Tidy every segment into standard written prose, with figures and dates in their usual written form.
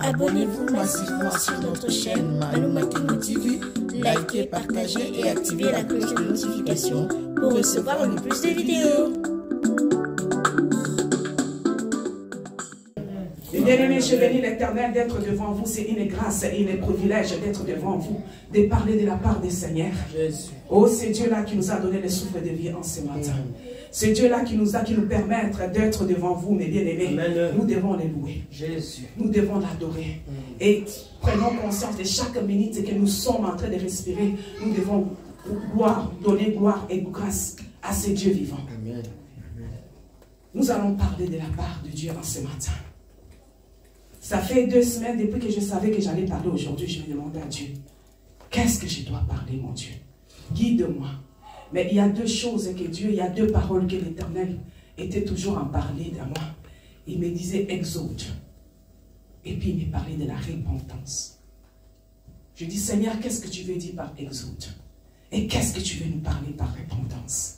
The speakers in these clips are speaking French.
Abonnez-vous massivement sur notre chaîne Manouma Kino TV, likez, partagez et activez la cloche de notification pour recevoir le plus de vidéos. Bien-aimés, je bénis l'Éternel d'être devant vous. C'est une grâce et un privilège d'être devant vous, de parler de la part du Seigneur. Oh, c'est Dieu-là qui nous a donné le souffle de vie en ce matin. C'est Dieu-là qui nous permet d'être devant vous, mes bien-aimés. Nous devons les louer. Jésus. Nous devons l'adorer. Et prenons conscience de chaque minute que nous sommes en train de respirer. Nous devons donner gloire et grâce à ce Dieu vivant. Amen. Nous allons parler de la part de Dieu en ce matin. Ça fait 2 semaines depuis que je savais que j'allais parler aujourd'hui. Je me demandais à Dieu, qu'est-ce que je dois parler, mon Dieu? Guide-moi. Mais il y a 2 choses que Dieu, il y a 2 paroles que l'Éternel était toujours en parler de moi. Il me disait exode. Et puis il me parlait de la repentance. Je dis, Seigneur, qu'est-ce que tu veux dire par exode? Et qu'est-ce que tu veux nous parler par repentance?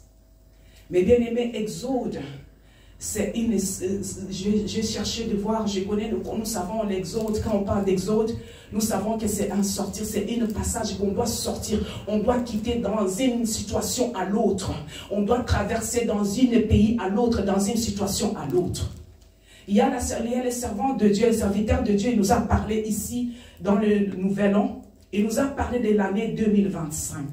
Mais bien aimé, exode, c'est une... J'ai cherché de voir, nous savons l'exode, quand on parle d'exode, nous savons que c'est un sortir, c'est un passage qu'on doit sortir, on doit quitter dans une situation à l'autre, on doit traverser dans un pays à l'autre, dans une situation à l'autre. Il y a les servants de Dieu, les serviteurs de Dieu, il nous a parlé ici dans le Nouvel An, il nous a parlé de l'année 2025.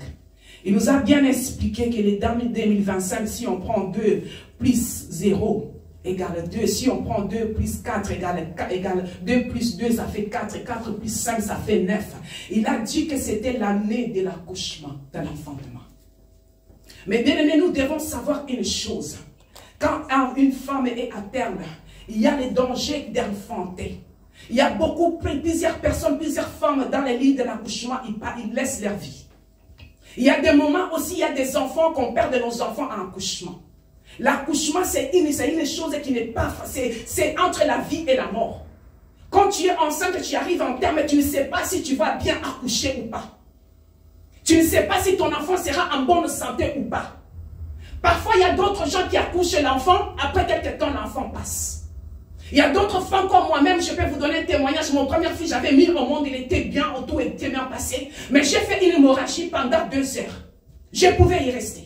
Il nous a bien expliqué que les l'année 2025, si on prend 2 plus 0 égale 2, si on prend 2 plus 4 égale 2 plus 2, ça fait 4, 4 plus 5, ça fait 9. Il a dit que c'était l'année de l'accouchement, de l'enfantement. Mais bien aimé, nous devons savoir une chose. Quand une femme est à terme, il y a le danger d'enfanter. Il y a plusieurs personnes, plusieurs femmes dans les lits de l'accouchement, ils laissent leur vie. Il y a des moments aussi, il y a des enfants qu'on perd de nos enfants en accouchement. L'accouchement, c'est une chose qui n'est pas facile. C'est entre la vie et la mort. Quand tu es enceinte, tu arrives en terme, tu ne sais pas si tu vas bien accoucher ou pas. Tu ne sais pas si ton enfant sera en bonne santé ou pas. Parfois, il y a d'autres gens qui accouchent l'enfant, après quelques temps, l'enfant passe. Il y a d'autres femmes comme moi-même, je peux vous donner un témoignage. Mon premier fils, j'avais mis au monde, il était bien, tout était bien passé. Mais j'ai fait une hémorragie pendant 2 heures. Je pouvais y rester.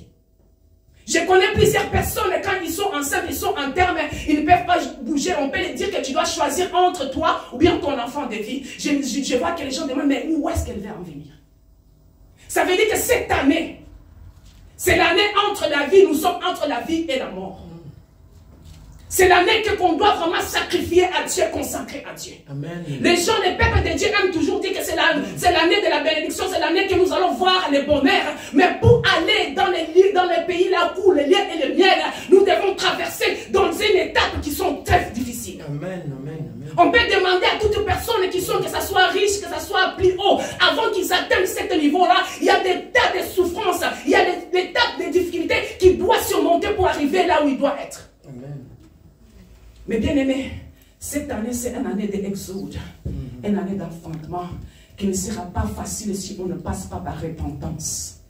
Je connais plusieurs personnes, quand ils sont enceintes, ils sont en terme, ils ne peuvent pas bouger. On peut leur dire que tu dois choisir entre toi ou bien ton enfant de vie. Je vois que les gens demandent, mais où est-ce qu'elle va en venir? Ça veut dire que cette année, c'est l'année entre la vie, nous sommes entre la vie et la mort. C'est l'année qu'on doit vraiment sacrifier à Dieu, consacrer à Dieu. Amen. Les gens, les peuples de Dieu aiment toujours dire que c'est l'année de la bénédiction, c'est l'année que nous allons voir les bonheurs. Mais pour aller dans les pays là où le lait et le miel, nous devons traverser dans une étape qui sont très difficiles. Amen, amen, amen. On peut demander à toutes personnes qui sont, que ça soit riche, que ça soit plus haut, avant qu'ils atteignent ce niveau-là, il y a des tas de souffrances, il y a des tas de difficultés qu'ils doivent surmonter pour arriver là où ils doivent être. Amen. Mais bien aimé, cette année, c'est une année d'exode, une année d'enfantement qui ne sera pas facile si on ne passe pas par repentance.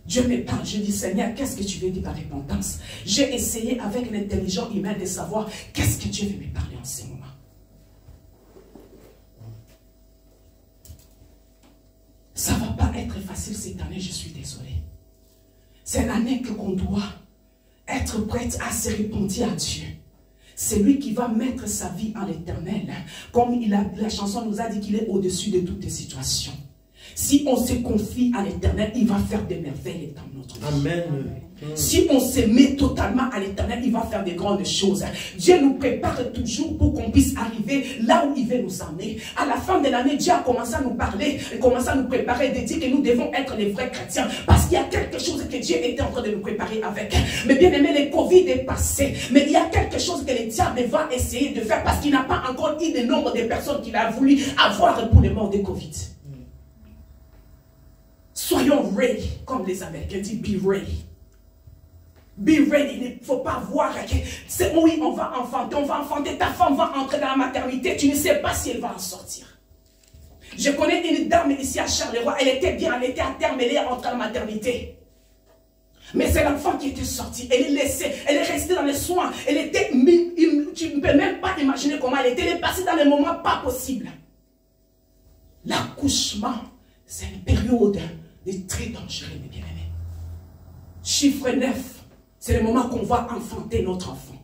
Dieu me parle, je dis Seigneur, qu'est-ce que tu veux dire par repentance? J'ai essayé avec l'intelligence humaine de savoir qu'est-ce que Dieu veut me parler en ce moment. Ça ne va pas être facile cette année, je suis désolé. C'est l'année qu'on doit être prête à se repentir à Dieu. C'est lui qui va mettre sa vie en l'éternel. Comme la chanson nous a dit qu'il est au-dessus de toutes les situations. Si on se confie à l'éternel, il va faire des merveilles dans notre vie. Amen. Si on se met totalement à l'éternel, il va faire des grandes choses. Dieu nous prépare toujours pour qu'on puisse arriver là où il veut nous emmener. À la fin de l'année, Dieu a commencé à nous parler, commencé à nous préparer, de dire que nous devons être les vrais chrétiens. Parce qu'il y a quelque chose que Dieu était en train de nous préparer avec. Mais bien aimé, le Covid est passé. Mais il y a quelque chose que le diable va essayer de faire parce qu'il n'a pas encore eu le nombre de personnes qu'il a voulu avoir pour les morts de Covid. Soyons ready, comme les Américains disent, be ready. Be ready, il ne faut pas voir que c'est oui, on va enfanter, ta femme va entrer dans la maternité, tu ne sais pas si elle va en sortir. Je connais une dame ici à Charleroi, elle était bien, elle était à terme, elle est rentrée à la maternité. Mais c'est l'enfant qui était sorti. Elle est laissée. Elle est restée dans les soins. Elle était... Tu ne peux même pas imaginer comment elle était. Elle est passée dans les moments pas possibles. L'accouchement, c'est une période très dangereuse, mes bien-aimés. Chiffre 9, c'est le moment qu'on va enfanter notre enfant.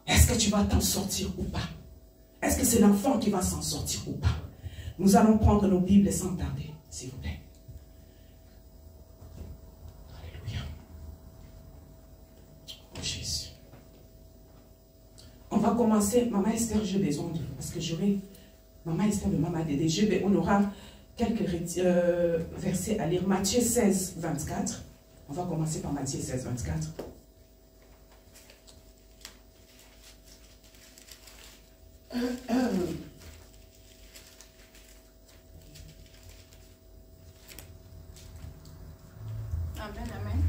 Est-ce que tu vas t'en sortir ou pas? Est-ce que c'est l'enfant qui va s'en sortir ou pas? Nous allons prendre nos Bibles sans tarder, s'il vous plaît. Alléluia. Oh Jésus. On va commencer. Maman Esther, j'ai besoin de vous. Parce que j'aurai... Maman Esther de Maman Dédé. On aura quelques versets à lire. Matthieu 16, 24. On va commencer par Matthieu 16, 24.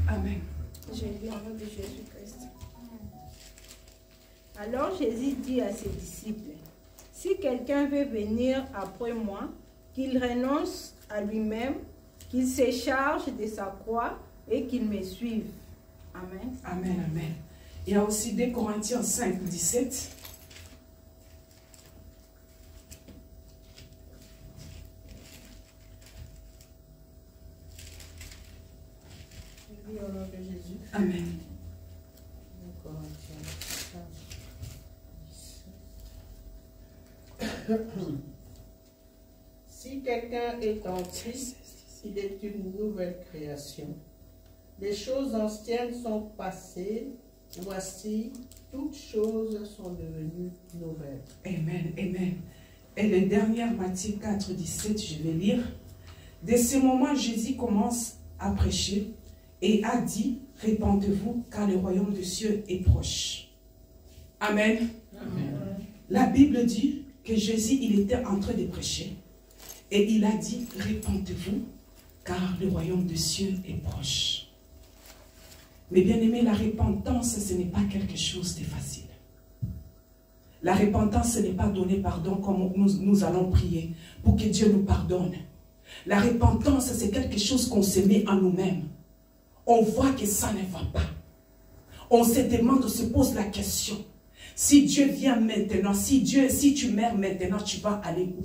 Amen. Je lis au nom de Jésus-Christ. Alors Jésus dit à ses disciples, si quelqu'un veut venir après moi, qu'il renonce à lui-même, qu'il se charge de sa croix et qu'il me suive. Amen. Amen, amen. Il y a aussi 2 Corinthiens 5, 17. Je lis au nom de Jésus. Amen. Si quelqu'un est en Christ, il est une nouvelle création. Les choses anciennes sont passées, voici, toutes choses sont devenues nouvelles. Amen, amen. Et le dernier, Matthieu 4, 17, je vais lire. Dès ce moment, Jésus commence à prêcher et a dit, répandez-vous car le royaume des cieux est proche. Amen. Amen. La Bible dit que Jésus, il était en train de prêcher et il a dit, répandez-vous car le royaume des cieux est proche. Mais bien aimé, la repentance, ce n'est pas quelque chose de facile. La repentance, ce n'est pas donner pardon comme nous allons prier pour que Dieu nous pardonne. La repentance, c'est quelque chose qu'on se met en nous-mêmes. On voit que ça ne va pas. On se demande, on se pose la question. Si Dieu vient maintenant, si tu meurs maintenant, tu vas aller où?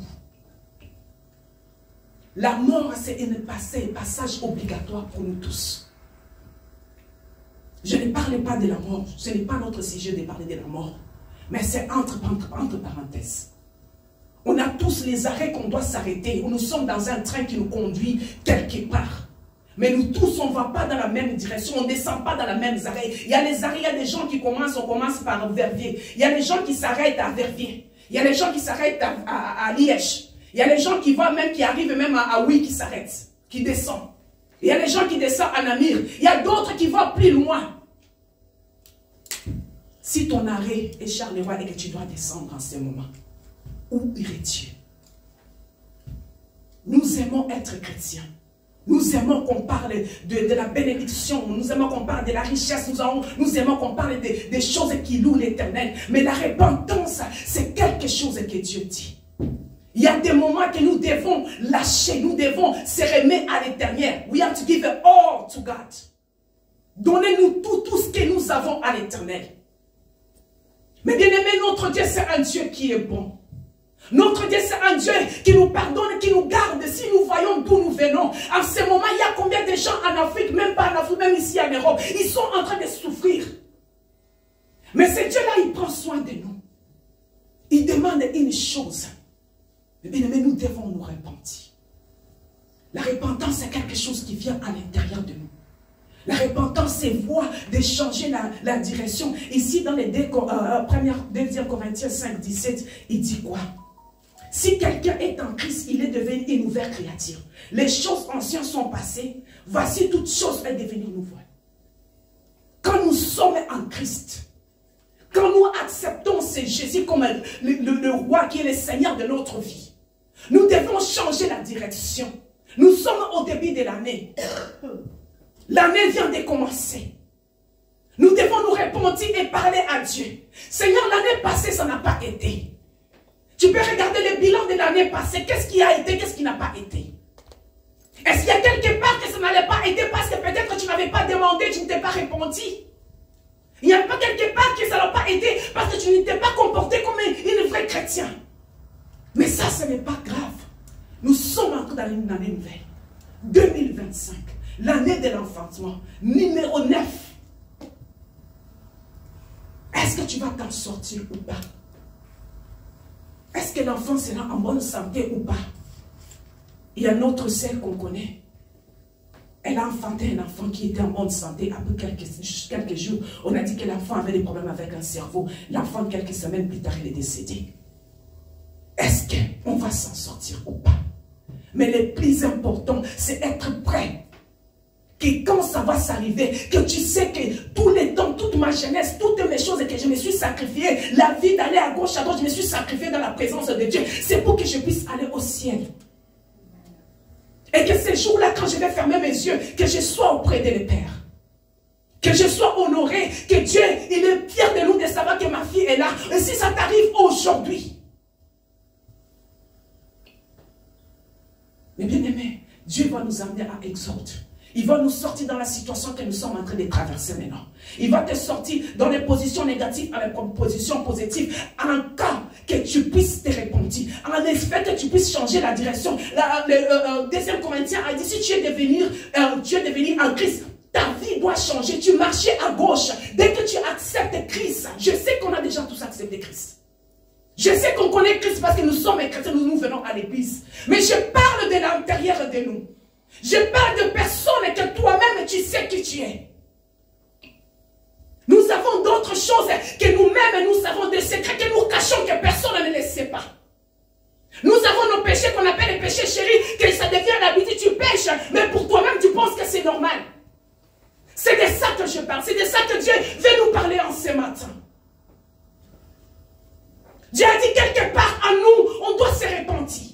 La mort, c'est un passage obligatoire pour nous tous. Je ne parle pas de la mort. Ce n'est pas notre sujet de parler de la mort. Mais c'est entre parenthèses. On a tous les arrêts qu'on doit s'arrêter. Nous sommes dans un train qui nous conduit quelque part. Mais nous tous, on ne va pas dans la même direction. On ne descend pas dans la même arrêt. Il y a les arrêts, il y a des gens qui commencent, on commence par Verviers. Il y a les gens qui s'arrêtent à Verviers. Il y a les gens qui s'arrêtent à Liège. Il y a les gens qui arrivent même à Oui, qui s'arrêtent, qui descendent. Il y a les gens qui descendent à Namur. Il y a d'autres qui vont plus loin. Si ton arrêt est Charleroi et que tu dois descendre en ce moment, où irais-tu? Nous aimons être chrétiens. Nous aimons qu'on parle de la bénédiction. Nous aimons qu'on parle de la richesse. Nous aimons qu'on parle des choses qui louent l'Éternel. Mais la repentance, c'est quelque chose que Dieu dit. Il y a des moments que nous devons lâcher. Nous devons se remettre à l'Éternel. We have to give it all to God. Donnez-nous tout ce que nous avons à l'Éternel. Mais bien aimé, notre Dieu, c'est un Dieu qui est bon. Notre Dieu, c'est un Dieu qui nous pardonne, qui nous garde. Si nous voyons d'où nous venons, en ce moment, il y a combien de gens en Afrique, même pas en Afrique, même ici en Europe, ils sont en train de souffrir. Mais ce Dieu-là, il prend soin de nous. Il demande une chose. Mais bien aimé, nous devons nous repentir. La repentance, c'est quelque chose qui vient à l'intérieur de nous. La repentance, c'est voir de changer la direction. Ici, dans les 2 Corinthiens 5, 17, il dit quoi? Si quelqu'un est en Christ, il est devenu une nouvelle créature. Les choses anciennes sont passées. Voici toutes choses sont devenues nouvelles. Quand nous sommes en Christ, quand nous acceptons ce Jésus comme le roi qui est le Seigneur de notre vie, nous devons changer la direction. Nous sommes au début de l'année. L'année vient de commencer. Nous devons nous repentir et parler à Dieu. Seigneur, l'année passée, ça n'a pas été. Tu peux regarder le bilan de l'année passée. Qu'est-ce qui a été, qu'est-ce qui n'a pas été. Est-ce qu'il y a quelque part que ça n'allait pas aider parce que peut-être tu n'avais pas demandé, tu ne t'es pas répondu? Il n'y a pas quelque part que ça n'a pas aidé parce que tu ne t'es pas comporté comme une vraie chrétienne. Mais ça, ce n'est pas grave. Nous sommes entrés dans une année nouvelle. 2025, l'année de l'enfantement, numéro 9. Est-ce que tu vas t'en sortir ou pas? Est-ce que l'enfant sera en bonne santé ou pas? Il y a notre sœur qu'on connaît. Elle a enfanté un enfant qui était en bonne santé. Après quelques jours, on a dit que l'enfant avait des problèmes avec un cerveau. L'enfant, quelques semaines plus tard, il est décédé. Est-ce qu'on va s'en sortir ou pas? Mais le plus important, c'est être prêt. Que quand ça va s'arriver, que tu sais que tous les temps, toute ma jeunesse, toutes mes choses et que je me suis sacrifié, la vie d'aller à gauche, je me suis sacrifié dans la présence de Dieu. C'est pour que je puisse aller au ciel. Et que ces jours-là, quand je vais fermer mes yeux, que je sois auprès de le Père. Que je sois honoré, que Dieu, il est fier de nous de savoir que ma fille est là. Et si ça t'arrive aujourd'hui, mais bien aimé, Dieu va nous amener à Exode. Il va nous sortir dans la situation que nous sommes en train de traverser maintenant. Il va te sortir dans les positions négatives à les positions positives. En cas que tu puisses te répondre. En effet que tu puisses changer la direction. Le 2 Corinthiens a dit, si tu es devenu en Christ, ta vie doit changer. Tu marchais à gauche. Dès que tu acceptes Christ, je sais qu'on a déjà tous accepté Christ. Je sais qu'on connaît Christ parce que nous sommes chrétiens, nous venons à l'église. Mais je parle de l'intérieur de nous. Je parle de personnes que toi-même tu sais qui tu es. Nous avons d'autres choses que nous-mêmes nous savons, des secrets que nous cachons que personne ne le sait pas. Nous avons nos péchés qu'on appelle les péchés chéris, que ça devient l'habitude, tu pêches, mais pour toi-même tu penses que c'est normal. C'est de ça que je parle, c'est de ça que Dieu veut nous parler en ce matin. Dieu a dit quelque part en nous, on doit se repentir.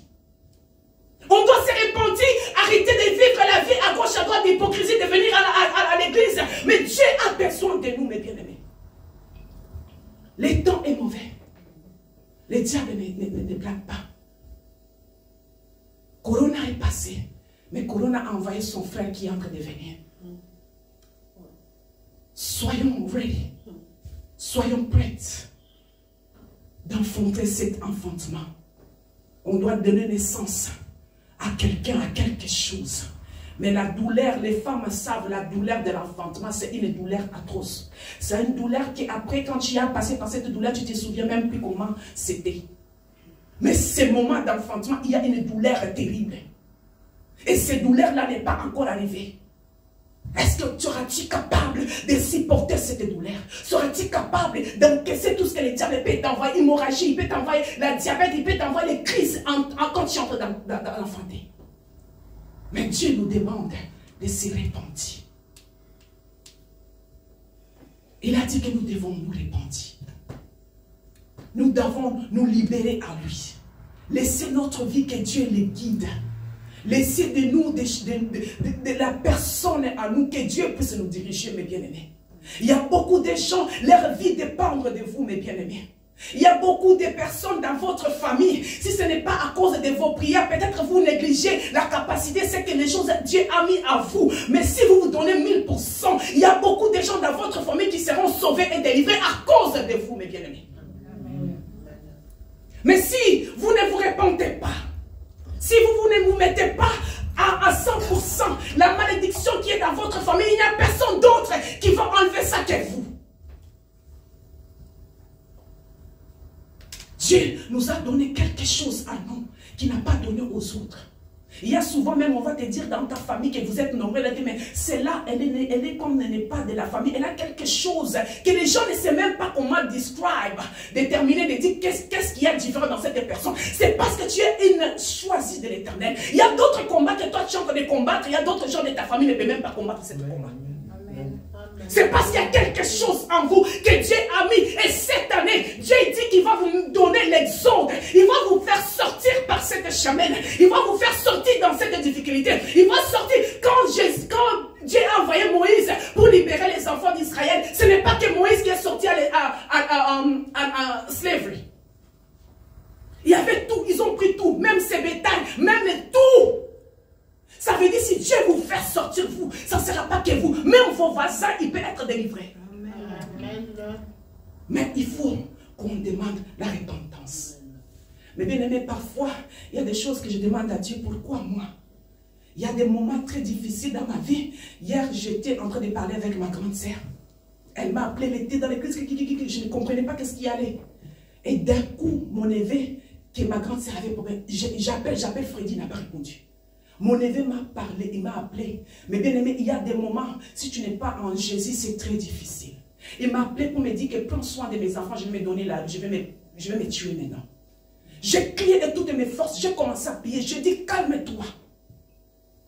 On doit se repentir, arrêter de vivre la vie à gauche, à droite, d'hypocrisie, de venir à l'église. Mais Dieu a besoin de nous, mes bien-aimés. Le temps est mauvais. Le diable ne blague pas. Corona est passé, mais Corona a envoyé son frère qui est en train de venir. Soyons ready. Soyons prêts d'enfanter cet enfantement. On doit donner naissance à quelqu'un, à quelque chose. Mais la douleur, les femmes savent, la douleur de l'enfantement, c'est une douleur atroce. C'est une douleur qui, après, quand tu as passé par cette douleur, tu ne te souviens même plus comment c'était. Mais ces moments d'enfantement, il y a une douleur terrible. Et cette douleur-là n'est pas encore arrivée. Est-ce que seras-tu capable de supporter cette douleur? Seras-tu capable d'encaisser tout ce que le diable peut t'envoyer? L'hémorragie, il peut t'envoyer la diabète, il peut t'envoyer les crises quand tu entres dans l'enfanté. Mais Dieu nous demande de se repentir. Il a dit que nous devons nous repentir. Nous devons nous libérer à lui. Laisser notre vie que Dieu le guide. Laissez de nous, de la personne à nous, que Dieu puisse nous diriger, mes bien-aimés. Il y a beaucoup de gens, leur vie dépend de vous, mes bien-aimés. Il y a beaucoup de personnes dans votre famille. Si ce n'est pas à cause de vos prières, peut-être vous négligez la capacité, c'est que les choses que Dieu a mis à vous. Mais si vous vous donnez 1000%, il y a beaucoup de gens dans votre famille qui seront sauvés et délivrés à cause de vous, mes bien-aimés. Mais si vous ne vous repentez pas, si vous ne vous mettez pas à 100%, la malédiction qui est dans votre famille, il n'y a personne d'autre qui va enlever ça que vous. Dieu nous a donné quelque chose à nous qu'il n'a pas donné aux autres. Il y a souvent même, on va te dire dans ta famille que vous êtes nombreux, mais celle-là, elle est comme elle n'est pas de la famille. Elle a quelque chose que les gens ne savent même pas comment describe, déterminer, de dire qu'est-ce qu'il y a de différent dans cette personne. C'est parce que tu es une choisie de l'Éternel. Il y a d'autres combats que toi tu es en train de combattre. Il y a d'autres gens de ta famille qui ne peuvent même pas combattre ce combat. C'est parce qu'il y a quelque chose en vous que Dieu a mis. Et cette année, Dieu dit qu'il va vous donner l'exode. Il va vous faire sortir par cette chemin. Il va vous faire sortir dans cette difficulté. Il va sortir. Quand Dieu a envoyé Moïse pour libérer les enfants d'Israël, ce n'est pas que Moïse qui est sorti à slavery. Il y avait tout. Ils ont pris tout. Même ses bétails. Même tout. Ça veut dire, si Dieu vous fait sortir, vous, ça ne sera pas que vous. Même vos voisins, ils peuvent être délivrés. Amen. Mais il faut qu'on demande la repentance. Mais bien aimé, parfois, il y a des choses que je demande à Dieu. Pourquoi moi? Il y a des moments très difficiles dans ma vie. Hier, j'étais en train de parler avec ma grande sœur. Elle m'a appelé, elle était dans l'église, je ne comprenais pas ce qui allait. Et d'un coup, mon neveu, que ma grande sœur avait problème, j'appelle Freddy, il n'a pas répondu. Mon neveu m'a parlé, il m'a appelé. Mais bien aimé, il y a des moments, si tu n'es pas en Jésus, c'est très difficile. Il m'a appelé pour me dire que prends soin de mes enfants, je vais me donner là, je vais me tuer maintenant. J'ai crié de toutes mes forces, j'ai commencé à prier, je dis calme-toi.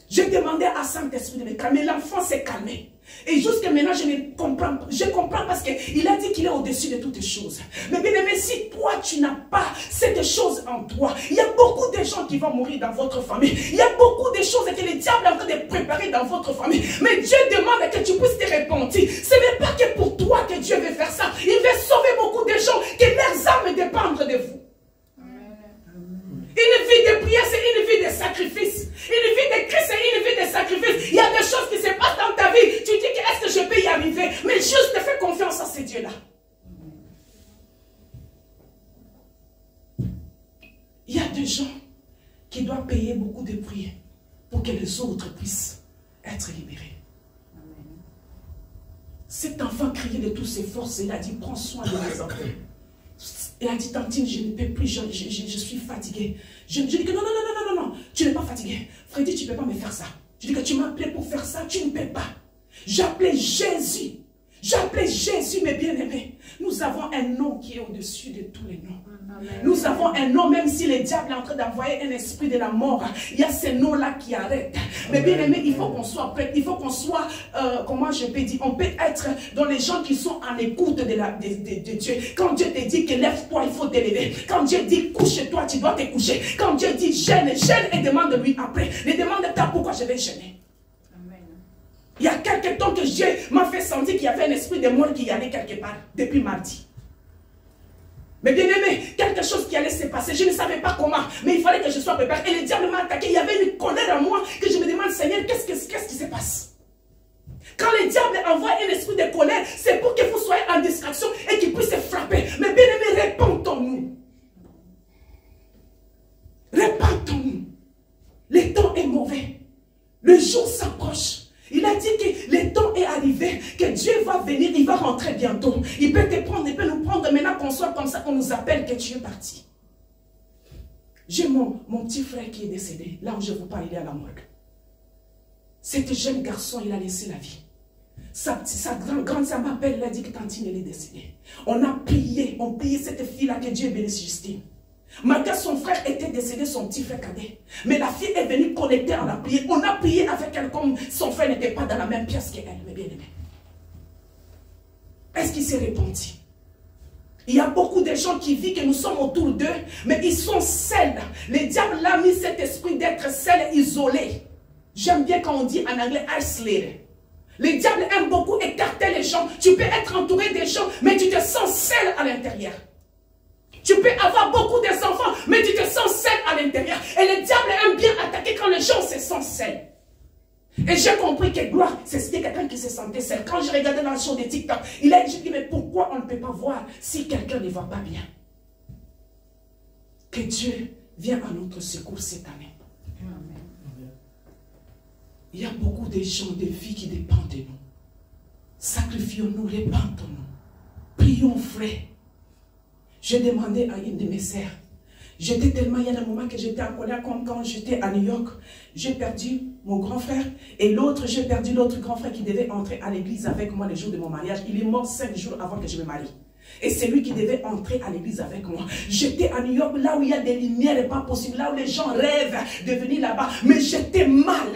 J'ai demandé à Saint-Esprit de me calmer, l'enfant s'est calmé. Et jusqu'à maintenant, je ne comprends pas. Je comprends parce qu'il a dit qu'il est au-dessus de toutes choses. Mais bien aimé, si toi, tu n'as pas cette chose en toi, il y a beaucoup de gens qui vont mourir dans votre famille. Il y a beaucoup de choses que le diable est en train de préparer dans votre famille. Mais Dieu demande que tu puisses te repentir. Ce n'est pas que pour toi que Dieu veut faire ça. Il veut sauver beaucoup de gens, que leurs âmes dépendent de vous. Une vie de prière, c'est une vie de sacrifice. Une vie de Christ, c'est une vie de sacrifice. Il y a des choses qui se passent dans ta vie. Tu dis que est-ce que je peux y arriver? Mais juste fais confiance à ce Dieu-là. Il y a des gens qui doivent payer beaucoup de prix pour que les autres puissent être libérés. Cet enfant criait de toutes ses forces et il a dit, prends soin de mes enfants. Elle a dit, Tantine, je ne peux plus, je suis fatiguée. Je dis que non, tu n'es pas fatiguée. Freddy, tu ne peux pas me faire ça. Je dis que tu m'as appelé pour faire ça, tu ne peux pas. J'appelais Jésus. J'appelais Jésus, mes bien-aimés. Nous avons un nom qui est au-dessus de tous les noms. Amen. Nous avons un nom, même si le diable est en train d'envoyer un esprit de la mort, il y a ce nom-là qui arrête. Mais bien aimé, il faut qu'on soit prêt, il faut qu'on soit, comment je peux dire, on peut être dans les gens qui sont en écoute de Dieu. Quand Dieu te dit que lève-toi, il faut te lever. Quand Dieu dit couche-toi, tu dois te coucher. Quand Dieu dit gêne et demande-lui après. Ne demande-toi pourquoi je vais gêner. Il y a quelque temps que Dieu m'a fait sentir qu'il y avait un esprit de mort qui allait quelque part, depuis mardi. Mais bien aimé, quelque chose qui allait se passer, je ne savais pas comment, mais il fallait que je sois préparé. Et le diable m'a attaqué, il y avait une colère en moi, que je me demande, Seigneur, qu'est-ce qui se passe? Quand le diable envoie un esprit de colère, c'est pour que vous soyez en distraction et qu'il puisse frapper. Mais bien aimé, répentons-nous. Répentons-nous. Le temps est mauvais. Le jour s'approche. Il a dit que le temps est arrivé, que Dieu va venir, il va rentrer bientôt. Il peut te prendre, il peut nous prendre maintenant qu'on soit comme ça, qu'on nous appelle que tu es parti. J'ai mon petit frère qui est décédé, là où je vous parle, il est à la morgue. Cet jeune garçon, il a laissé la vie. Sa grande sœur m'appelle, elle a dit que Tantine, elle est décédée. On a prié, cette fille-là, que Dieu bénisse Justine. Malgré son frère était décédé, son petit frère cadet. Mais la fille est venue connecter à la prière. On a prié avec elle comme son frère n'était pas dans la même pièce qu'elle, mais bien aimé. Est-ce qu'il s'est repenti? Il y a beaucoup de gens qui vivent que nous sommes autour d'eux, mais ils sont seuls. Le diable a mis cet esprit d'être seul, isolé. J'aime bien quand on dit en anglais isolated. Le diable aime beaucoup écarter les gens. Tu peux être entouré des gens, mais tu te sens seul à l'intérieur. Tu peux avoir beaucoup d'enfants, mais tu te sens seul à l'intérieur. Et le diable aime bien attaquer quand les gens se sentent seuls. Et j'ai compris que gloire, c'était quelqu'un qui se sentait seul. Quand je regardais dans le show de TikTok, il a dit, mais pourquoi on ne peut pas voir si quelqu'un ne va pas bien? Que Dieu vienne à notre secours cette année. Amen. Il y a beaucoup de gens, de vies qui dépendent de nous. Sacrifions-nous, répandons-nous. Prions, frère. J'ai demandé à une de mes sœurs. J'étais tellement, il y a un moment que j'étais en colère, comme quand j'étais à New York. J'ai perdu mon grand frère. Et l'autre, j'ai perdu l'autre grand frère qui devait entrer à l'église avec moi le jour de mon mariage. Il est mort 5 jours avant que je me marie. Et c'est lui qui devait entrer à l'église avec moi. J'étais à New York, là où il y a des lumières et pas possible, là où les gens rêvent de venir là-bas. Mais j'étais mal.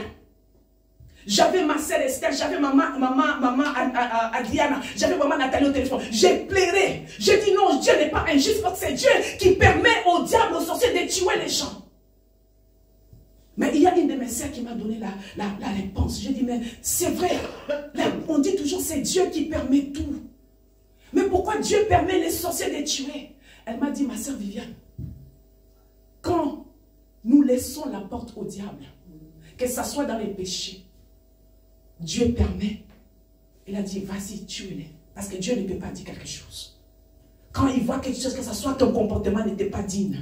J'avais ma sœur Esther, j'avais maman Adriana, j'avais maman Nathalie au téléphone. J'ai pleuré. J'ai dit non, Dieu n'est pas injuste parce que c'est Dieu qui permet au diable, aux sorciers de tuer les gens. Mais il y a une de mes sœurs qui m'a donné la réponse. J'ai dit, mais c'est vrai. On dit toujours c'est Dieu qui permet tout. Mais pourquoi Dieu permet les sorciers de tuer? Elle m'a dit, ma sœur Viviane, quand nous laissons la porte au diable, que ça soit dans les péchés, Dieu permet. Il a dit, vas-y, tue-les. Parce que Dieu ne peut pas dire quelque chose. Quand il voit quelque chose, que ce soit ton comportement n'était pas digne,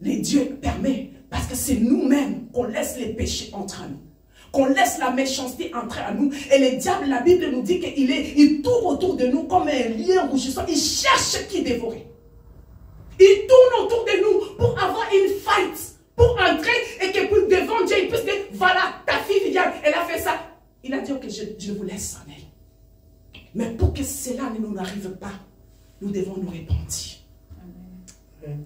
Dieu permet. Parce que c'est nous-mêmes qu'on laisse les péchés entrer en nous. Qu'on laisse la méchanceté entrer en nous. Et le diable, la Bible nous dit qu'il tourne autour de nous comme un lion rougissant. Il cherche qui dévorer. Il tourne autour de nous pour avoir une fight. Pour entrer et que pour devant Dieu, il puisse dire, voilà, ta fille Viviane, elle a fait ça. Il a dit, ok, je vous laisse en elle. Mais pour que cela ne nous arrive pas, nous devons nous repentir. Amen.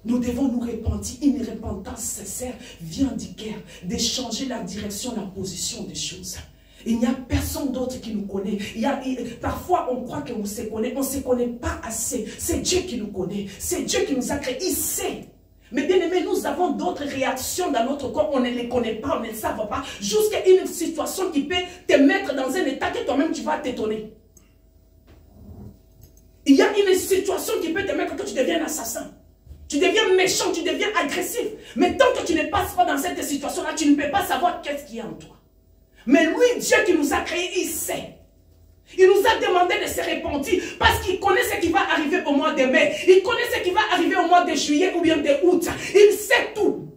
Nous devons nous repentir. Une repentance sincère vient du cœur, de changer la direction, la position des choses. Il n'y a personne d'autre qui nous connaît. Parfois, on croit qu'on se connaît. On ne se connaît pas assez. C'est Dieu qui nous connaît. C'est Dieu qui nous a créés. Il sait. Mais bien aimé, nous avons d'autres réactions dans notre corps. On ne les connaît pas, on ne les savent pas. Jusqu'à une situation qui peut te mettre dans un état que toi-même tu vas t'étonner. Il y a une situation qui peut te mettre que tu deviens assassin. Tu deviens méchant, tu deviens agressif. Mais tant que tu ne passes pas dans cette situation-là, tu ne peux pas savoir qu'est-ce qu'il y a en toi. Mais lui, Dieu qui nous a créés, il sait. Il nous a demandé de se repentir parce qu'il connaît ce qui va arriver au mois de mai. Il connaît ce qui va arriver au mois de juillet ou bien de août. Il sait tout.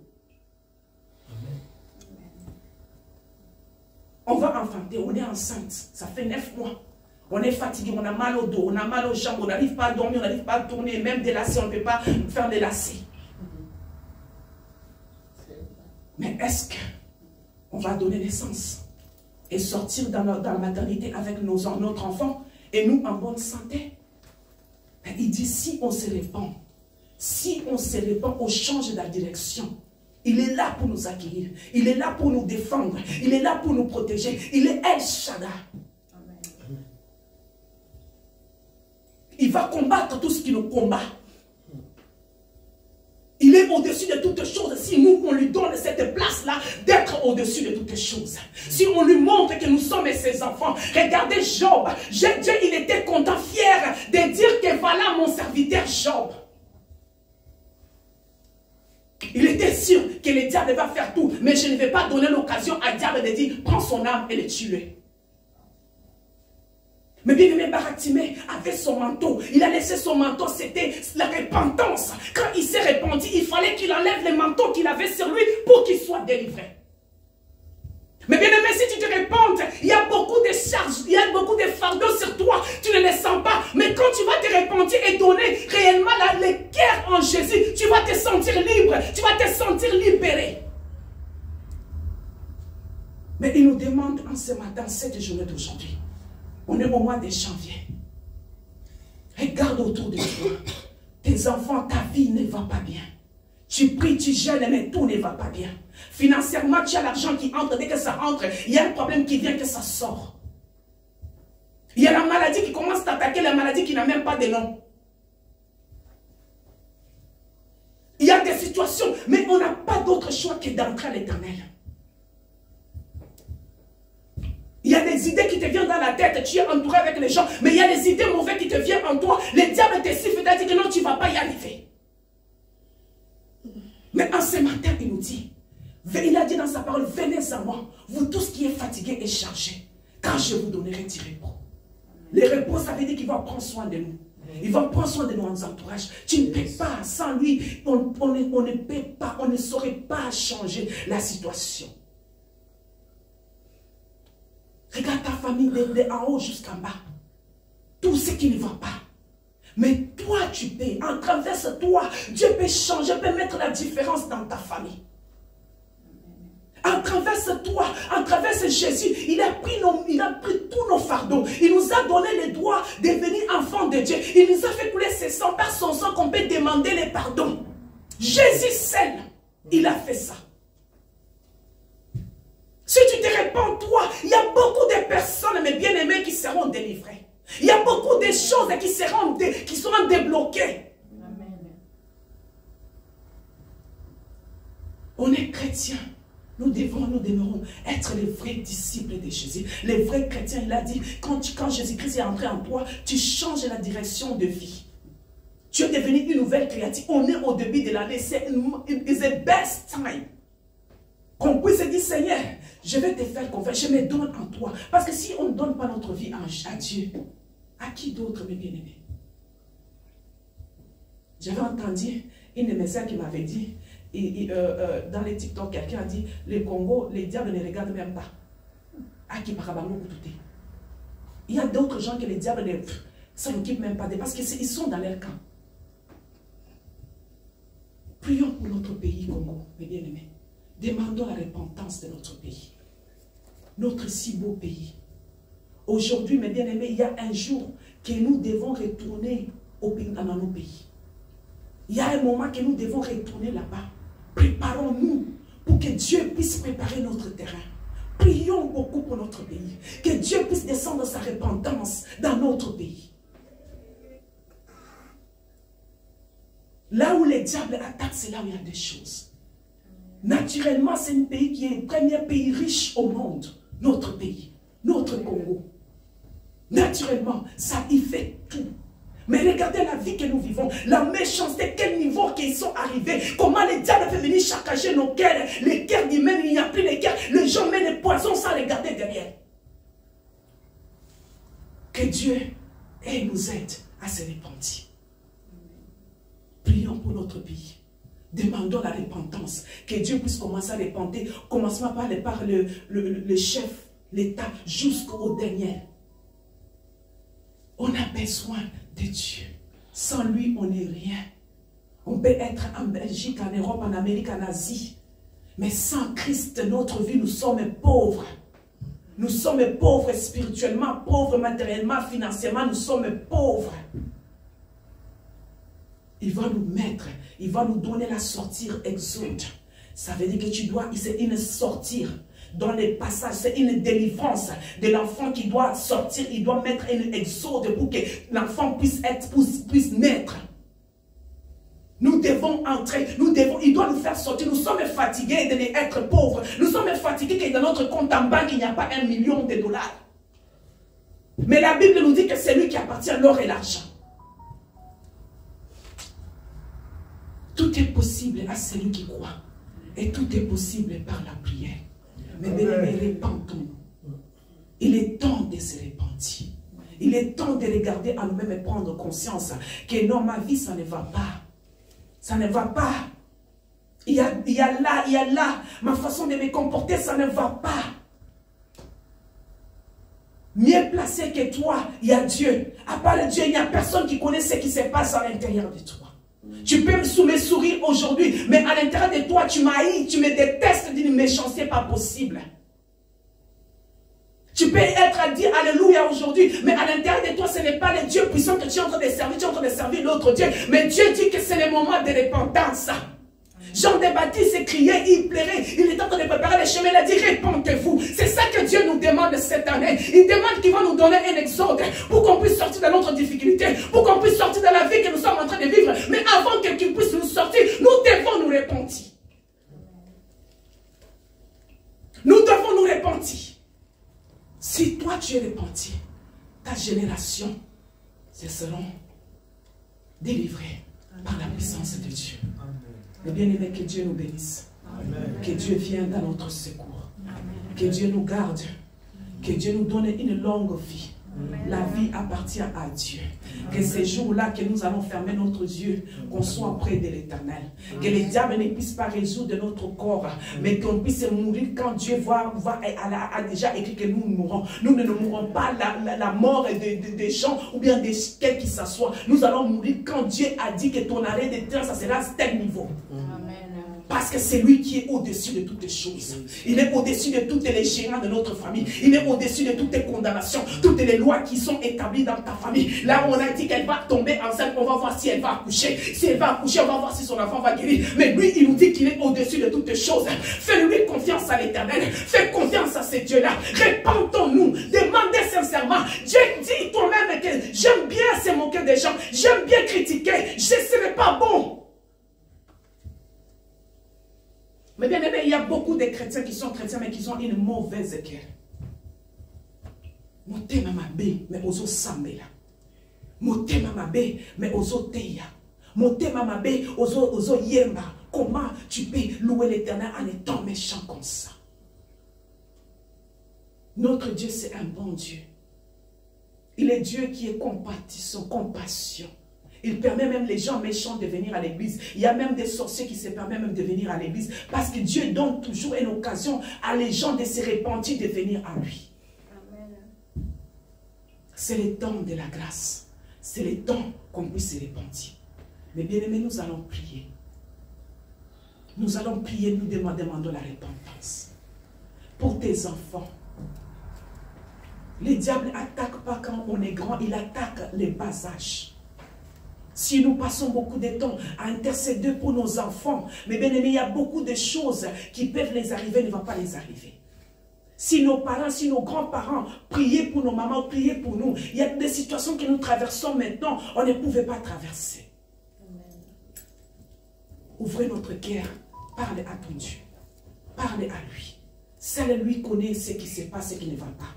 On va enfanter, on est enceinte. Ça fait 9 mois. On est fatigué, on a mal au dos, on a mal aux jambes, on n'arrive pas à dormir, on n'arrive pas à tourner, même des lacets, on ne peut pas faire des lacets. Mais est-ce qu'on va donner naissance et sortir dans la maternité avec notre enfant et nous en bonne santé? Il dit, si on se répand, on change la direction. Il est là pour nous accueillir, il est là pour nous défendre, il est là pour nous protéger, il est El Shaddai. Il va combattre tout ce qui nous combat. Il est au-dessus de toutes choses. Si nous, on lui donne cette place-là d'être au-dessus de toutes choses. Si on lui montre que nous sommes ses enfants. Regardez Job. Dieu, il était content, fier de dire que voilà mon serviteur Job. Il était sûr que le diable va faire tout. Mais je ne vais pas donner l'occasion à diable de dire, prends son âme et le tuer. Mais bien aimé, Barak-Timée avait son manteau. Il a laissé son manteau, c'était la repentance. Quand il s'est repenti, il fallait qu'il enlève le manteau qu'il avait sur lui pour qu'il soit délivré. Mais bien aimé, si tu te repentes, il y a beaucoup de charges, il y a beaucoup de fardeaux sur toi. Tu ne les sens pas. Mais quand tu vas te repentir et donner réellement le cœur en Jésus, tu vas te sentir libre. Tu vas te sentir libéré. Mais il nous demande en ce matin, cette journée d'aujourd'hui. On est au mois de janvier. Regarde autour de toi. Tes enfants, ta vie ne va pas bien. Tu pries, tu jeûnes, mais tout ne va pas bien. Financièrement, tu as l'argent qui entre. Dès que ça entre, il y a un problème qui vient, que ça sort. Il y a la maladie qui commence à t'attaquer, la maladie qui n'a même pas de nom. Il y a des situations, mais on n'a pas d'autre choix que d'entrer à l'Éternel. Il y a des idées qui te viennent dans la tête, tu es entouré avec les gens, mais il y a des idées mauvaises qui te viennent en toi. Le diable te siffle et te dit que non, tu ne vas pas y arriver. Mais en ce matin, il nous dit, il a dit dans sa parole, venez à moi, vous tous qui êtes fatigués et chargés, car je vous donnerai du repos. Le repos, ça veut dire qu'il va prendre soin de nous. Il va prendre soin de nos entourages. Tu ne peux pas, sans lui, on ne peut pas, on ne saurait pas changer la situation. Regarde ta famille de en haut jusqu'en bas. Tout ce qui ne va pas. Mais toi, tu peux, en travers toi, Dieu peut changer, peut mettre la différence dans ta famille. En travers toi, en travers Jésus, il a pris tous nos fardeaux. Il nous a donné le droit de devenir enfants de Dieu. Il nous a fait couler ses sangs par son sang qu'on peut demander les pardons. Jésus seul, il a fait ça. Si tu te répands, toi, il y a beaucoup de personnes, mais bien aimées, qui seront délivrées. Il y a beaucoup de choses qui seront débloquées. Amen. On est chrétiens. Nous devrons être les vrais disciples de Jésus. Les vrais chrétiens, il a dit, quand Jésus-Christ est entré en toi, tu changes la direction de vie. Tu es devenu une nouvelle créature. On est au début de l'année. C'est the best time Qu'on puisse dire, Seigneur, je vais te faire confiance, je me donne en toi. Parce que si on ne donne pas notre vie à Dieu, à qui d'autre, mes bien-aimés? J'avais entendu une de mes sœurs qui m'avait dit, dans les TikTok, quelqu'un a dit, le Congo, les diables ne regardent même pas. Il y a d'autres gens que les diables ne s'occupent même pas, parce qu'ils sont dans leur camp. Prions pour notre pays, Congo, mes bien-aimés. Demandons la repentance de notre pays. Notre si beau pays. Aujourd'hui, mes bien-aimés, il y a un jour que nous devons retourner dans nos pays. Il y a un moment que nous devons retourner là-bas. Préparons-nous pour que Dieu puisse préparer notre terrain. Prions beaucoup pour notre pays. Que Dieu puisse descendre sa repentance dans notre pays. Là où les diables attaquent, c'est là où il y a des choses. Naturellement, c'est un pays qui est le premier pays riche au monde. Notre pays, notre Congo. Naturellement, ça y fait tout. Mais regardez la vie que nous vivons, la méchanceté, quel niveau qu'ils sont arrivés, comment les diables peuvent venir saccager nos cœurs, les cœurs d'humains, il n'y a plus de cœurs, les gens mettent des poisons sans regarder derrière. Que Dieu nous aide à se repentir. Prions pour notre pays. Demandons la repentance. Que Dieu puisse commencer à repentir. Commençons par le chef, l'État, jusqu'au dernier. On a besoin de Dieu. Sans lui, on n'est rien. On peut être en Belgique, en Europe, en Amérique, en Asie. Mais sans Christ, notre vie, nous sommes pauvres. Nous sommes pauvres spirituellement, pauvres matériellement, financièrement, nous sommes pauvres. Il va nous mettre, il va nous donner la sortie exode. Ça veut dire que tu dois, c'est une sortir. Dans les passages, c'est une délivrance de l'enfant qui doit sortir, il doit mettre une exode pour que l'enfant puisse naître. Nous devons entrer, il doit nous faire sortir. Nous sommes fatigués d'être pauvres. Nous sommes fatigués que dans notre compte en banque, il n'y a pas $1 million. Mais la Bible nous dit que c'est lui qui appartient à l'or et l'argent. Tout est possible à celui qui croit. Et tout est possible par la prière. Mais bien-aimés, repentons-nous. Il est temps de se repentir. Il est temps de regarder à nous-mêmes et prendre conscience que non, ma vie, ça ne va pas. Ça ne va pas. Il y a là. Ma façon de me comporter, ça ne va pas. Mieux placé que toi, il y a Dieu. À part Dieu, il n'y a personne qui connaît ce qui se passe à l'intérieur de toi. Tu peux me sourire aujourd'hui, mais à l'intérieur de toi, tu m'haïs, tu me détestes d'une méchanceté pas possible. Tu peux être à dire Alléluia aujourd'hui, mais à l'intérieur de toi, ce n'est pas le Dieu puissant que tu es en train de servir, tu es en train de servir l'autre Dieu. Mais Dieu dit que c'est le moment de repentance. Jean de Baptiste criait, il plairait, il est en train de préparer le chemin, il a dit répentez-vous. C'est ça que Dieu nous demande cette année. Il demande qu'il va nous donner un exode pour qu'on puisse sortir de notre difficulté, pour qu'on puisse sortir de la vie que nous sommes en train de vivre. Mais avant qu'il puisse nous sortir, nous devons nous repentir. Nous devons nous repentir. Si toi tu es repenti, ta génération, ce seront délivrés par la puissance de Dieu. Mais bien aimé, que Dieu nous bénisse. Amen. Que Dieu vienne dans notre secours. Amen. Que Dieu nous garde. Que Dieu nous donne une longue vie. Amen. La vie appartient à Dieu. Amen. Que ces jours-là que nous allons fermer notre yeux, qu'on soit près de l'Éternel. Que les diables ne puissent pas résoudre notre corps, mais qu'on puisse mourir quand Dieu a déjà écrit que nous mourrons. Nous ne mourrons pas la mort des gens ou bien de quel qui s'assoit. Nous allons mourir quand Dieu a dit que ton arrêt de terre, ça sera à tel niveau. Parce que c'est lui qui est au-dessus de toutes les choses. Il est au-dessus de toutes les géants de notre famille. Il est au-dessus de toutes les condamnations, toutes les lois qui sont établies dans ta famille. Là où on a dit qu'elle va tomber enceinte, on va voir si elle va accoucher. Si elle va accoucher, on va voir si son enfant va guérir. Mais lui, il nous dit qu'il est au-dessus de toutes les choses. Fais-lui confiance à l'Éternel. Fais confiance à ces dieux-là. Repentons-nous. Demandez sincèrement. Dieu dit toi-même que j'aime bien se moquer des gens. J'aime bien critiquer. Ce n'est pas bon. Mais bien aimé, il y a beaucoup de chrétiens qui sont chrétiens, mais qui ont une mauvaise cœur. Motema mabe, mais ozo sambela. Motema mabe, mais ozo teya. Motema mabe, ozo yemba. Comment tu peux louer l'Éternel en étant méchant comme ça? Notre Dieu, c'est un bon Dieu. Il est Dieu qui est compatissant, compassion. Il permet même les gens méchants de venir à l'église. Il y a même des sorciers qui se permettent même de venir à l'église. Parce que Dieu donne toujours une occasion à les gens de se repentir, de venir à lui. C'est le temps de la grâce. C'est le temps qu'on puisse se repentir. Mais bien aimés, nous allons prier. Nous allons prier, nous demandons la repentance. Pour tes enfants. Le diable n'attaque pas quand on est grand, il attaque les bas âges. Si nous passons beaucoup de temps à intercéder pour nos enfants, mais bien aimés, il y a beaucoup de choses qui peuvent les arriver, ne vont pas les arriver. Si nos parents, si nos grands-parents priaient pour nos mamans, priaient pour nous, il y a des situations que nous traversons maintenant, on ne pouvait pas traverser. Ouvrez notre cœur, parlez à ton Dieu, parlez à lui. Seul lui connaît ce qui se passe et ce qui ne va pas.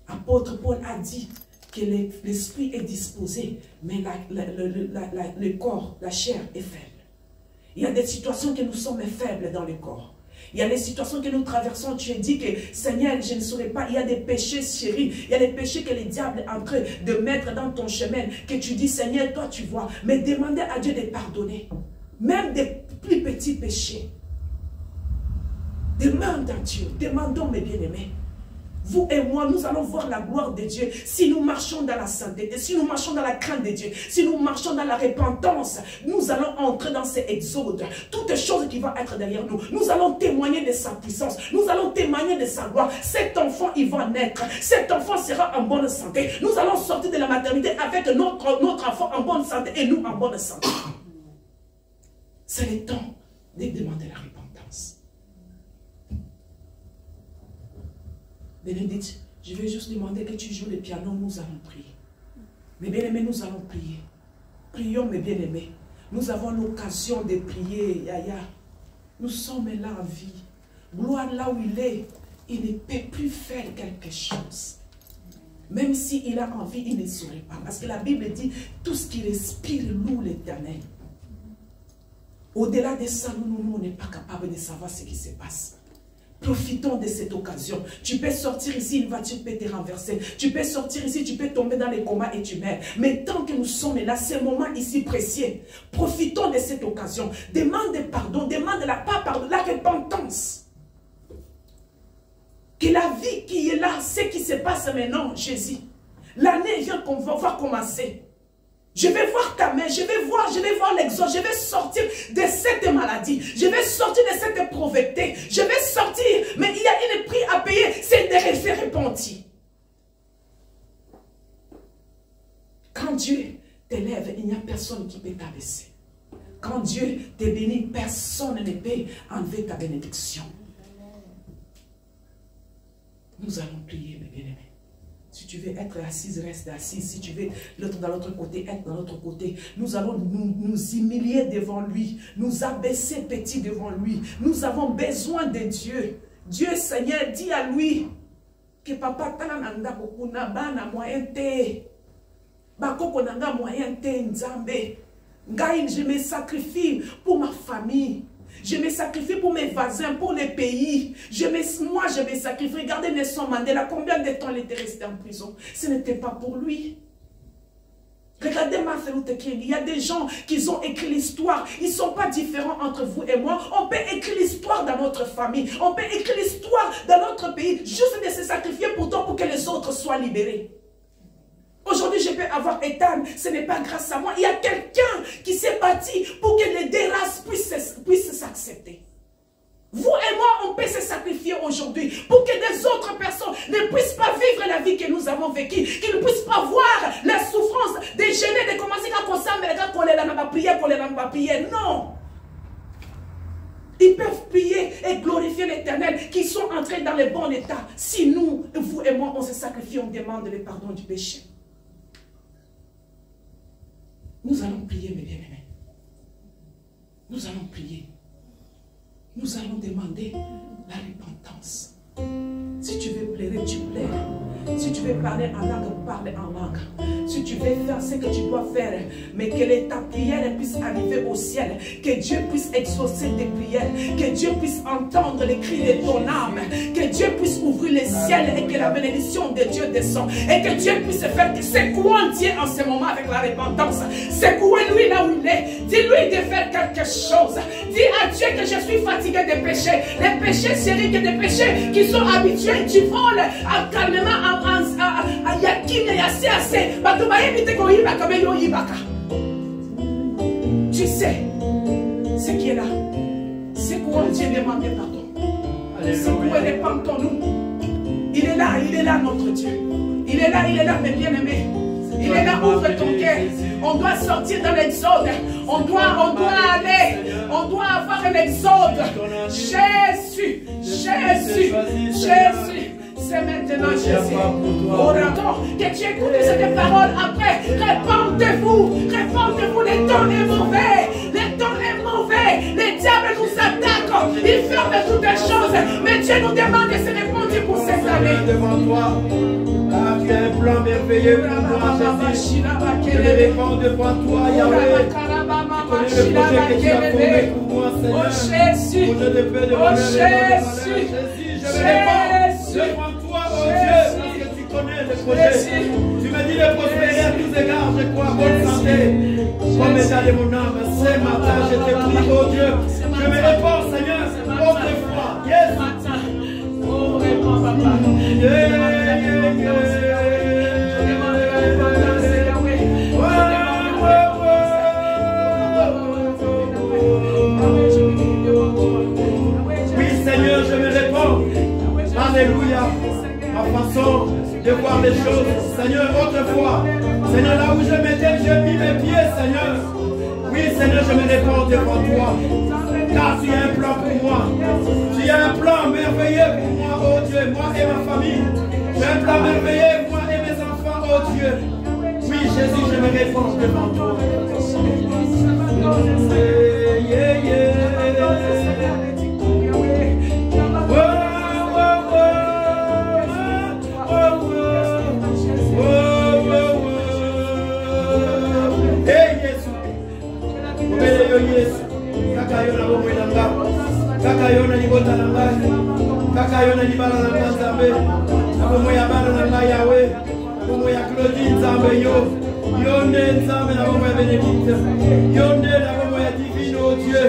Apôtre Paul a dit que l'esprit est disposé, mais le corps, la chair est faible. Il y a des situations que nous sommes faibles dans le corps. Il y a des situations que nous traversons. Tu as dit que Seigneur, je ne saurais pas. Il y a des péchés chéris. Il y a des péchés que le diable est en train de mettre dans ton chemin. Que tu dis, Seigneur, toi tu vois. Mais demandez à Dieu de pardonner. Même des plus petits péchés. Demande à Dieu. Demandons, mes bien-aimés. Vous et moi, nous allons voir la gloire de Dieu si nous marchons dans la sainteté, si nous marchons dans la crainte de Dieu, si nous marchons dans la repentance. Nous allons entrer dans ces exodes. Toutes choses qui vont être derrière nous. Nous allons témoigner de sa puissance. Nous allons témoigner de sa gloire. Cet enfant, il va naître. Cet enfant sera en bonne santé. Nous allons sortir de la maternité avec notre enfant en bonne santé et nous en bonne santé. C'est le temps de demander la repentance. Bénédicte, je vais juste demander que tu joues le piano, nous allons prier. Mes bien-aimés, nous allons prier. Prions, mes bien-aimés. Nous avons l'occasion de prier, Yaya. Nous sommes là en vie. Gloire là où il est, il ne peut plus faire quelque chose. Même s'il a envie, il ne saurait pas. Parce que la Bible dit, tout ce qui respire loue l'Éternel. Au-delà de ça, nous, on n'est pas capable de savoir ce qui se passe. Profitons de cette occasion. Tu peux sortir ici, une voiture peut te renverser. Tu peux sortir ici, tu peux tomber dans les comas et tu meurs. Mais tant que nous sommes là, c'est un moment ici précieux. Profitons de cette occasion. Demande pardon, demande la repentance. Que la vie qui est là, ce qui se passe maintenant, Jésus. L'année vient qu'on va commencer. Je vais voir ta main, je vais voir l'exode, je vais sortir de cette maladie, je vais sortir de cette pauvreté, je vais sortir, mais il y a une prix à payer, c'est de rester repenti. Quand Dieu t'élève, il n'y a personne qui peut t'abaisser. Quand Dieu te bénit, personne ne peut enlever ta bénédiction. Nous allons prier, mes bien-aimés. Si tu veux être assise, reste assise. Si tu veux l'autre dans l'autre côté, être dans l'autre côté. Nous allons nous humilier devant lui. Nous abaisser petit devant lui. Nous avons besoin de Dieu. Dieu Seigneur dit à lui que papa tanananda kokuna bana moyen te. Bakoko nanga moyen te nzambe. Ngai, je me sacrifie pour ma famille. Je me sacrifie pour mes voisins, pour les pays. Moi, je me sacrifie. Regardez Nelson Mandela, combien de temps il était resté en prison? Ce n'était pas pour lui. Regardez Martin Luther King. Il y a des gens qui ont écrit l'histoire. Ils ne sont pas différents entre vous et moi. On peut écrire l'histoire dans notre famille. On peut écrire l'histoire dans notre pays. Juste de se sacrifier pourtant pour que les autres soient libérés. Aujourd'hui, je peux avoir Ethan, ce n'est pas grâce à moi. Il y a quelqu'un qui s'est bâti pour que les deux races puissent s'accepter. Vous et moi, on peut se sacrifier aujourd'hui pour que des autres personnes ne puissent pas vivre la vie que nous avons vécue, qu'ils ne puissent pas voir la souffrance des gênés, de commencer à consommer, de prier. Non. Ils peuvent prier et glorifier l'Éternel, qui sont entrés dans le bon état. Si nous, vous et moi, on se sacrifie, on demande le pardon du péché. Nous allons prier, mes bien-aimés. Nous allons prier. Nous allons demander la repentance. Si tu veux pleurer, tu pleures. Si tu veux parler en langue, parle en langue. Si tu veux faire ce que tu dois faire, mais que ta prière puisse arriver au ciel, que Dieu puisse exaucer tes prières, que Dieu puisse entendre les cris de ton âme, que Dieu puisse ouvrir les ciels et que la bénédiction de Dieu descend, et que Dieu puisse faire secouer Dieu en ce moment avec la repentance. Secouez-lui là où il est. Dis-lui de faire quelque chose. Dis à Dieu que je suis fatigué des péchés. Les péchés sérieux, que des péchés qui sont habitués. Tu voles calmement à Yakin et à CAC. Tu sais ce qui est là. C'est quoi Dieu demande pardon. Secouez, répentons-nous. Il est là notre Dieu. Il est là mes bien-aimés. Il est là, ouvre ton cœur. On doit sortir dans l'exode. On doit aller. On doit avoir un exode. Jésus. C'est maintenant Jésus. Que tu écoutes cette parole après. Répandez-vous. Le temps est mauvais. Le diable nous attaque. Il ferme toutes les choses. Mais Dieu nous demande de se répondre pour cette année. Devant toi. Ah, tu as un plan merveilleux pour moi, Jésus. Je me répands devant toi, Yahweh. Tu connais le projet que tu as formé pour moi, Seigneur. Jésus. Pour ne pas de Jésus, je me répands devant toi, oh Dieu, parce que tu connais le projet. Tu me dis de prospérer à tous égards, je crois, bonne santé. Comme état de mon âme, ce matin, je te prie, oh Dieu. Je me répands, Seigneur, autrefois. Yes. Oh, réponds, papa. Oui, Seigneur, je me réponds. Alléluia. Ma façon de voir les choses, Seigneur, autrefois. Seigneur, là où je mettais, j'ai mis mes pieds, Seigneur. Oui, Seigneur, je me réponds devant toi. Car tu as un plan pour moi. Tu as un plan merveilleux pour moi, oh Dieu, moi et ma famille. Tu as un plan merveilleux, moi et mes enfants, oh Dieu. Oui, Jésus, je me réponds devant toi. Kaka yona libota na ngai, kaka yona libala na ngai Nzambe, na bomo ya bana na ngai Yawe, bomo ya Claudine Nzambe yo, yonde Nzambe na bomo ya Bénédicte, yonde na bomo ya Divine oh Dieu,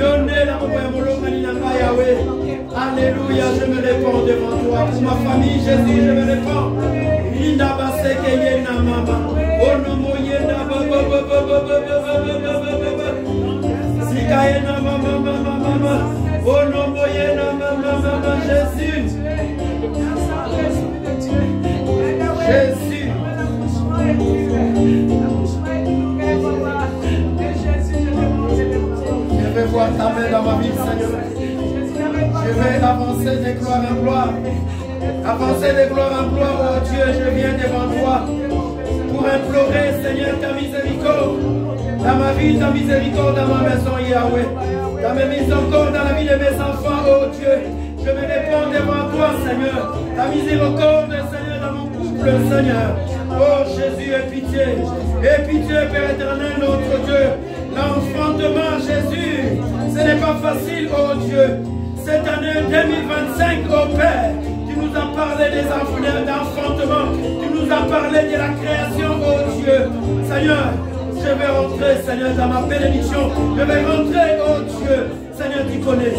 yonde na bomo ya Molongani na ngai Yawe. Alléluia, je me répands devant toi, pour ma famille Jésus, je me répands. Linda baseke yena mama, onomo yena baba baba baba. Sikaena mama. Oh non, moyenne, maman, Jésus. Je vais voir ta main dans ma vie, Seigneur. Je vais avancer de gloire en gloire. Avancer de gloire en gloire, oh Dieu, je viens devant toi pour implorer, Seigneur, ta miséricorde. Dans ma vie, ta miséricorde, dans ma maison, Yahweh. Dans mes miséricordes, dans la vie de mes enfants, oh Dieu. Je me réponds devant toi, Seigneur. Ta miséricorde, Seigneur, dans mon couple, Seigneur. Oh Jésus, aie pitié. Aie pitié, Père éternel, notre Dieu. L'enfantement, Jésus, ce n'est pas facile, oh Dieu. Cette année 2025, oh Père, tu nous as parlé des d'enfantement. Tu nous as parlé de la création, oh Dieu. Seigneur, je vais rentrer, Seigneur, dans ma bénédiction. Je vais rentrer, oh Dieu. Seigneur, tu connais.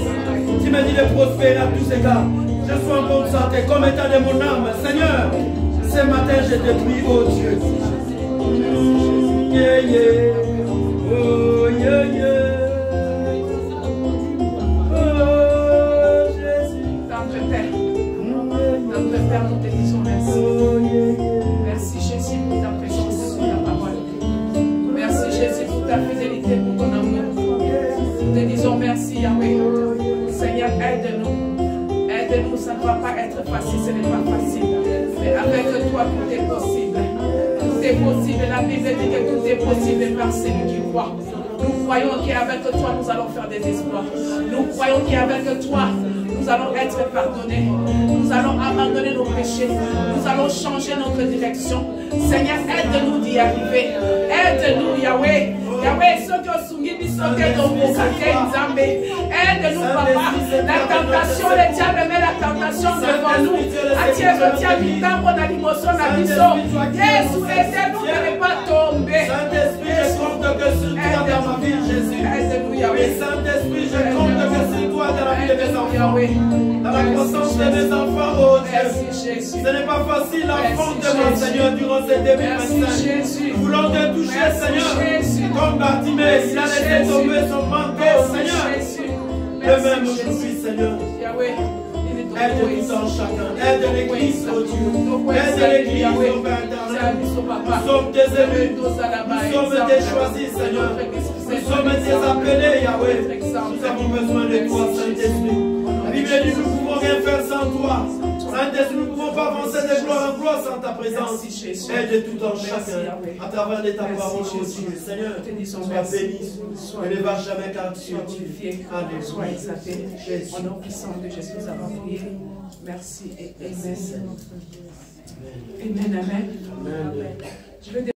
Tu m'as dit de prospérer à tous égards. Je suis en bonne santé, comme état de mon âme. Seigneur, ce matin, je te prie, oh Dieu. Yeah, yeah. Oh, yeah, yeah. Oh, Jésus. Notre Père, nous te disons merci. Merci, Jésus, pour ta présence sur la parole. Merci, Jésus, pour ta fidélité, pour ton amour. Nous te disons merci, Yahweh. Seigneur, aide-nous. Aide-nous, ça ne va pas être facile, ce n'est pas facile. Mais avec toi, tout est possible. Tout est possible. La Bible dit que tout est possible par celui qui croit. Nous croyons qu'avec toi, nous allons faire des exploits. Nous croyons qu'avec toi, nous allons être pardonnés. Nous allons avoir abandonner nos péchés. Nous allons changer notre direction. Seigneur, aide-nous d'y arriver. Aide-nous, Yahweh. Yahweh, aide-nous, Papa. La tentation, le diable met la tentation devant nous. Jésus, aide-nous de ne pas tomber. Saint-Esprit, je compte que sur toi dans ma vie, Jésus. Oui, Saint-Esprit, je compte que sur toi dans la vie de mes enfants. Dans la croissance de mes enfants, oh Dieu. Ce n'est pas facile, enfant de mon Seigneur, durant ces début de Nous voulons te toucher, Seigneur. Comme Bartimée, il a laissé tomber son manteau, Seigneur. Le même aujourd'hui, Seigneur. Aide tout en chacun. Aide l'église, oh Dieu. Aide l'église, oh Père éternel. Nous sommes tes élus. Nous sommes tes choisis, Seigneur. Nous sommes tes appelés, Yahweh. Nous avons besoin de toi, Saint-Esprit. La Bible dit nous ne pouvons rien faire sans toi. Saint-Esprit, nous ne pouvons pas avancer de gloire en gloire sans ta présence. Aide tout en chacun. À travers ta parole, oh Dieu. Seigneur, sois béni. Ne les va jamais car tu es Dieu. Sois exalté. Au nom puissant de Jésus, nous avons prié. Merci et amen. Amen, amen. Je vais